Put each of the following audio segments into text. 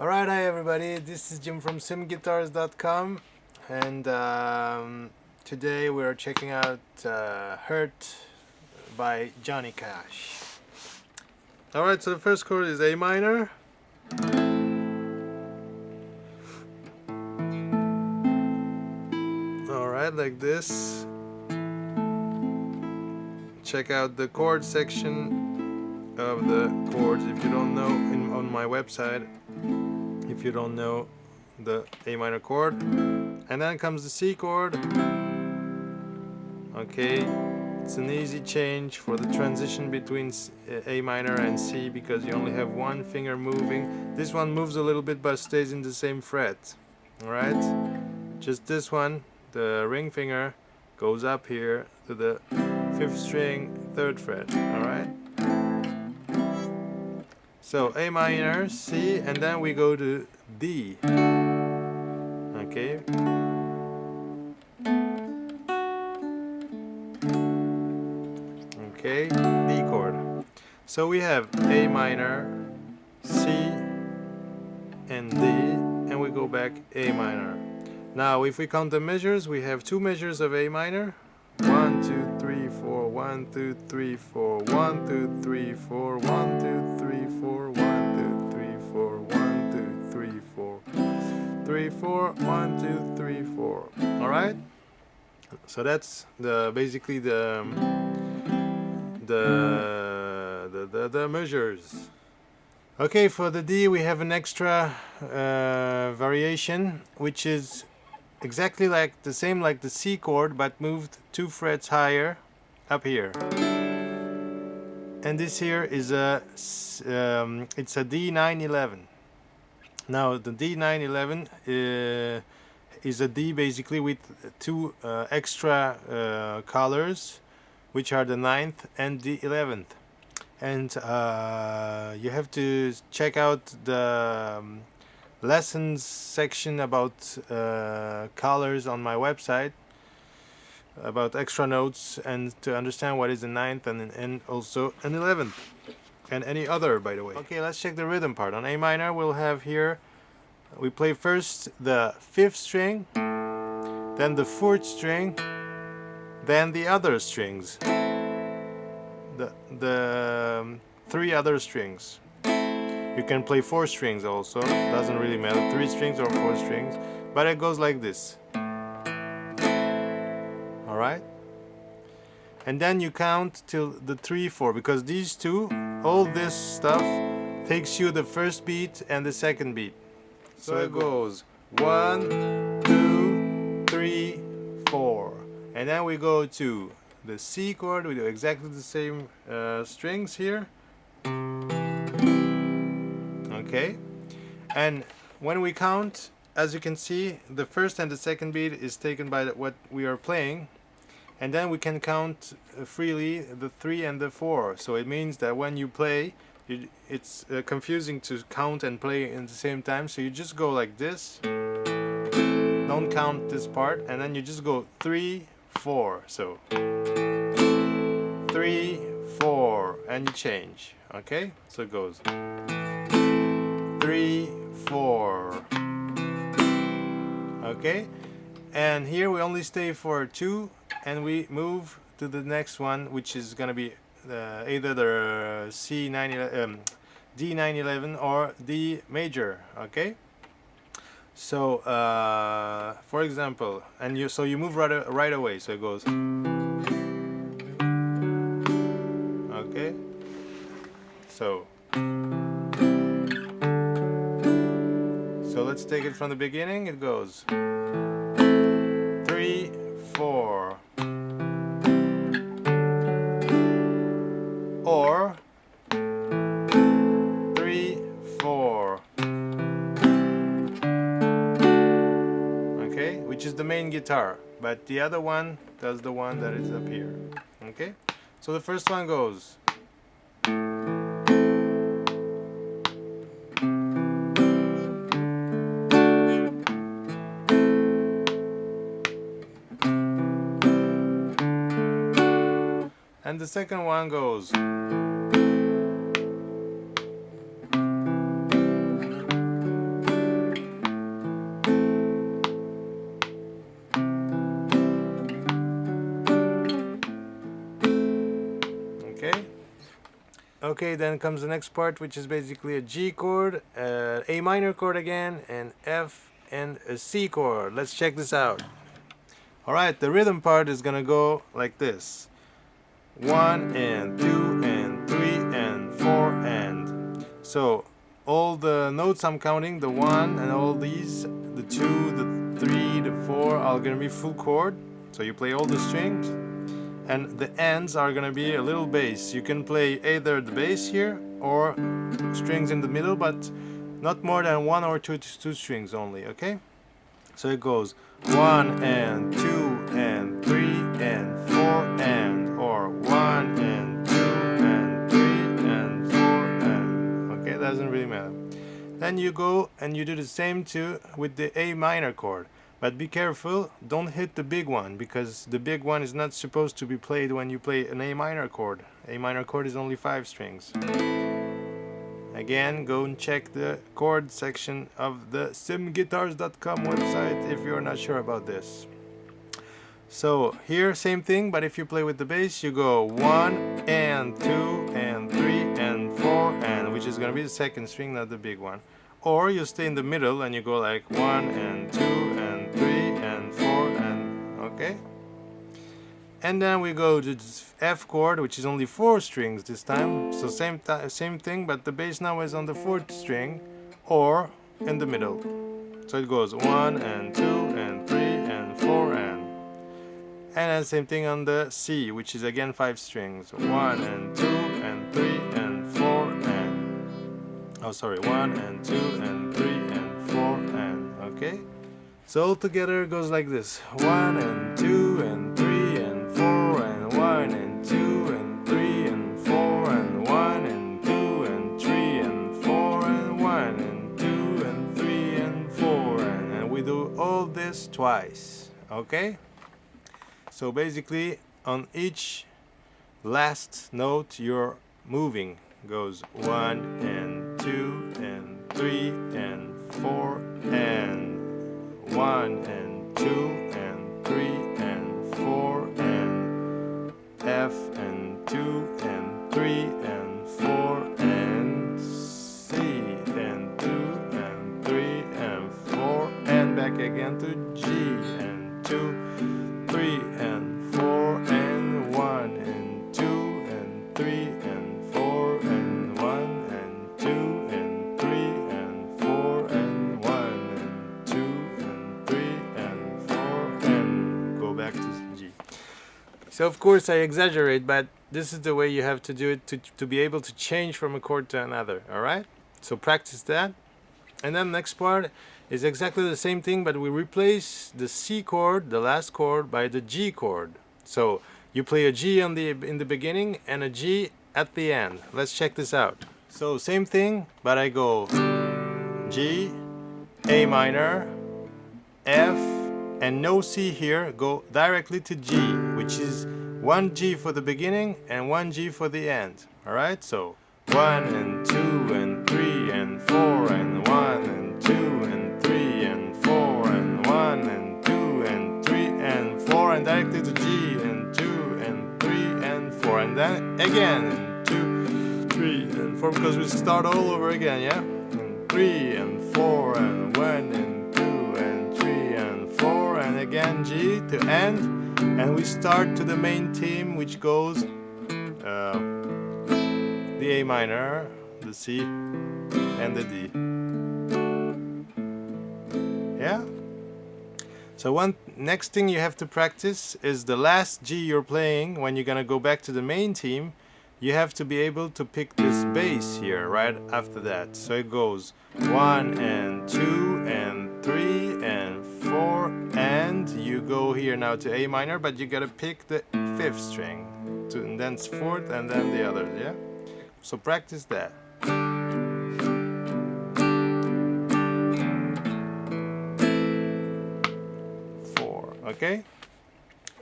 Alright, hi everybody, this is Jim from cemguitars.com, and today we're checking out Hurt by Johnny Cash. Alright, so the first chord is A minor. Alright, like this. Check out the chord section of the chords if you don't know on my website. If you don't know the A minor chord, and then comes the C chord. Okay, it's an easy change for the transition between A minor and C because you only have one finger moving. This one moves a little bit but stays in the same fret. Alright, just this one, the ring finger goes up here to the 5th string, 3rd fret. Alright, so A minor, C, and then we go to D. Okay. Okay, D chord. So we have A minor, C, and D, and we go back A minor. Now, if we count the measures, we have 2 measures of A minor. 1, 2, 3, 4, 1, 2, 3, 4, 1, 2, 3, 4, 1, 2, 3, 4, 1, 2, 3, 4, 1, 2, 3, 4, 3, 4, 1, 2, 3, 4. Alright? So that's basically the measures. Okay, for the D we have an extra variation, which is exactly like the same like the C chord, but moved 2 frets higher up here. And this here is it's a D911. Now the D911 is a D basically with 2 extra colors, which are the 9th and the 11th. And you have to check out the lessons section about colors on my website, about extra notes, and to understand what is the 9th and also an 11th, and any other, by the way. Okay, let's check the rhythm part. On A minor we'll have here, we play first the 5th string, then the 4th string, then the other strings, the 3 other strings. You can play 4 strings also, doesn't really matter, 3 strings or 4 strings, but it goes like this. Alright? And then you count till the 3, 4, because these two, all this stuff takes you the first beat and the second beat. So it goes 1, 2, 3, 4. And then we go to the C chord, we do exactly the same strings here. Okay, and when we count, as you can see, the first and the second beat is taken by what we are playing, and then we can count freely the 3 and the 4. So it means that when you play, it's confusing to count and play at the same time, so you just go like this, don't count this part, and then you just go 3, 4, so 3, 4, and you change. Okay, so it goes 3, 4. Okay, and here we only stay for 2, and we move to the next one, which is gonna be either the D911 or D major. Okay, so for example, and you move right away, so it goes. Okay, so let's take it from the beginning. It goes 3, 4, or 3, 4. Okay, which is the main guitar, but the other one does the one that is up here. Okay, so the first one goes. And the second one goes. Okay, then comes the next part, which is basically a G chord, A minor chord again, and F and a C chord. Let's check this out. Alright, the rhythm part is gonna go like this. 1 and 2 and 3 and 4 and. So all the notes I'm counting, the 1 and all these, the 2, the 3, the 4 are gonna be full chord. So you play all the strings. And the ends are gonna be a little bass. You can play either the bass here or strings in the middle, but not more than one or two strings only, okay? So it goes 1 and 2 and 3 and 4 and, or 1 and 2 and 3 and 4 and, okay, doesn't really matter. Then you go and you do the same too with the A minor chord. But be careful, don't hit the big one, because the big one is not supposed to be played when you play an A minor chord. A minor chord is only 5 strings. Again, go and check the chord section of the cemguitars.com website if you're not sure about this. So here, same thing, but if you play with the bass, you go 1 and 2 and 3 and 4 and, which is going to be the second string, not the big one. Or you stay in the middle and you go like 1 and 2 and 3 and 4 and, okay? And then we go to the F chord, which is only 4 strings this time. So same thing, but the bass now is on the 4th string or in the middle. So it goes 1 and 2 and 3 and 4 and then same thing on the C, which is again 5 strings. 1 and 2 and 3 and 4 and, oh sorry, 1 and 2 and 3 and 4 and, okay? So all together it goes like this. 1 and 2 and 3 and 4 and 1 and 2 and 3 and 4 and 1 and 2 and 3 and 4 and 1 and 2 and 3 and 4 and we do all this twice, okay? So basically on each last note you're moving. Goes 1 and 2 and 3 and 4 and 1 and 2 and 3 and 4 and F and 2 and 3 and 4 and C and 2 and 3 and 4 and back again to G and 2, 3 and 4 and 1 and 2 and 3 and 4 and 1 and 2 and 3 and 4 and 1 and 2 and 3 and 4 and go back to G. So of course I exaggerate, but this is the way you have to do it to be able to change from a chord to another, alright? So practice that. And then the next part is exactly the same thing, but we replace the C chord, the last chord, by the G chord. So you play a G in the beginning and a G at the end. Let's check this out. So same thing, but I go G, A minor, F, and no C here, go directly to G, which is 1 G for the beginning and 1 G for the end. Alright, so 1 and 2 and 3 and 4 and 1 and 2 and 3 and 4 and 1 and 2 and 3 and 4 and directly to G and 2 and 3 and 4 and then again and 2, 3 and 4 because we start all over again, yeah? And 3 and 4 and 1 and 2 and 3 and 4 and again G to end, and we start to the main theme, which goes the A minor, the C, and the D. Yeah? So one next thing you have to practice is the last G you're playing when you're gonna go back to the main theme. You have to be able to pick this bass here right after that. So it goes 1 and 2 and 3 and 4 and you go here now to A minor, but you gotta pick the 5th string, and then 4th and then the others, yeah? So practice that. 4, okay?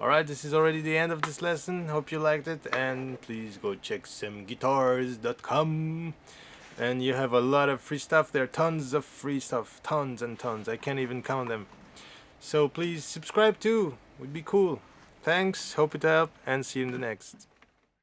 Alright, this is already the end of this lesson. Hope you liked it, and please go check cemguitars.com. And you have a lot of free stuff there, tons of free stuff, tons and tons. I can't even count them. So please subscribe too, would be cool. Thanks, hope it helped, and see you in the next.